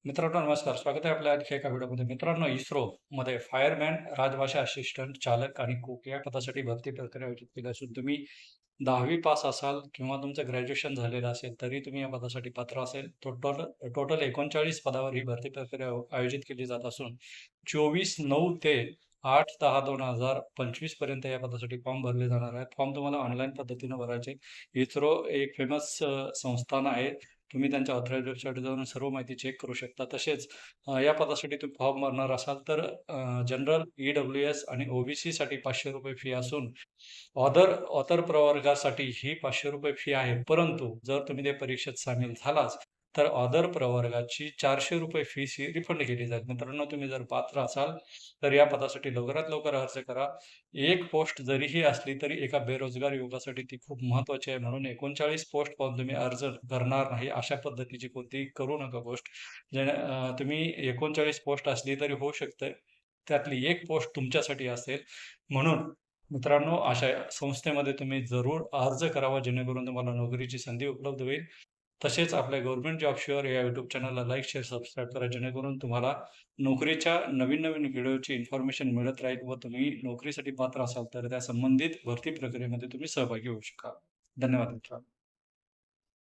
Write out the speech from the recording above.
मित्रांनो नमस्कार. स्वागत आहे आपल्या आणखी एका व्हिडिओमध्ये. मित्रांनो इस्रोमध्ये फायरमॅन, राजभाषा असिस्टंट, चालक आणि कुक या पदासाठी भरती प्रक्रिया आयोजित केली असून तुम्ही 10वी पास असाल किंवा तुमचं ग्रॅज्युएशन झालेलं असेल तरी तुम्ही या पदासाठी पात्र असेल. टोटल टोटल 39 पदावर ही भरती प्रक्रिया आयोजित केली जात असून 24/9 ते 8/10/2025 पर्यंत या पदासाठी फॉर्म भरले जाणार आहेत. फॉर्म तुम्हाला ऑनलाईन पद्धतीने भरायचे. इस्रो एक फेमस संस्थान आहे. तुम्ही त्यांच्या ऑथराइज्ड वेबसाईटवर जाऊन सर्व माहिती चेक करू शकता. तसेच या पदासाठी तुम्ही फॉर्म भरणार असाल तर जनरल, ई-डब्ल्यू-एस आणि ओ-बी-सीसाठी ₹500 फी असून ऑथर प्रवर्गासाठी ही ₹500 फी आहे. परंतु जर तुम्ही त्या परीक्षेत सामील झालाच तर ऑथर प्रवर्गाची ₹400 फीस ही रिफंड केली जाईल. मित्रांनो तुम्ही जर पात्र असाल तर या पदासाठी लवकरात लवकर अर्ज करा. एक पोस्ट जरीही असली तरी एका बेरोजगार युवकासाठी ती खूप महत्त्वाची आहे. म्हणून 39 पोस्ट पाहून तुम्ही अर्ज करणार नाही अशा पद्धतीची कोणतीही करू नका गोष्ट. तुम्ही 39 पोस्ट असली तरी होऊ शकते. त्यातली एक पोस्ट तुमच्यासाठी असेल. म्हणून मित्रांनो अशा संस्थेमध्ये तुम्ही जरूर अर्ज करावा जेणेकरून तुम्हाला नोकरीची संधी उपलब्ध होईल. तसेच आपल्या गव्हर्नमेंट जॉब शुअर या यूट्यूब चॅनलला लाईक, शेअर, सबस्क्राईब करा जेणेकरून तुम्हाला नोकरीच्या नवीन-नवीन व्हिडिओची इन्फॉर्मेशन मिळत राहील व तुम्ही नोकरीसाठी पात्र असाल तर त्या संबंधित भरती प्रक्रियेमध्ये तुम्ही सहभागी होऊ शकाल. धन्यवाद मित्रांनो.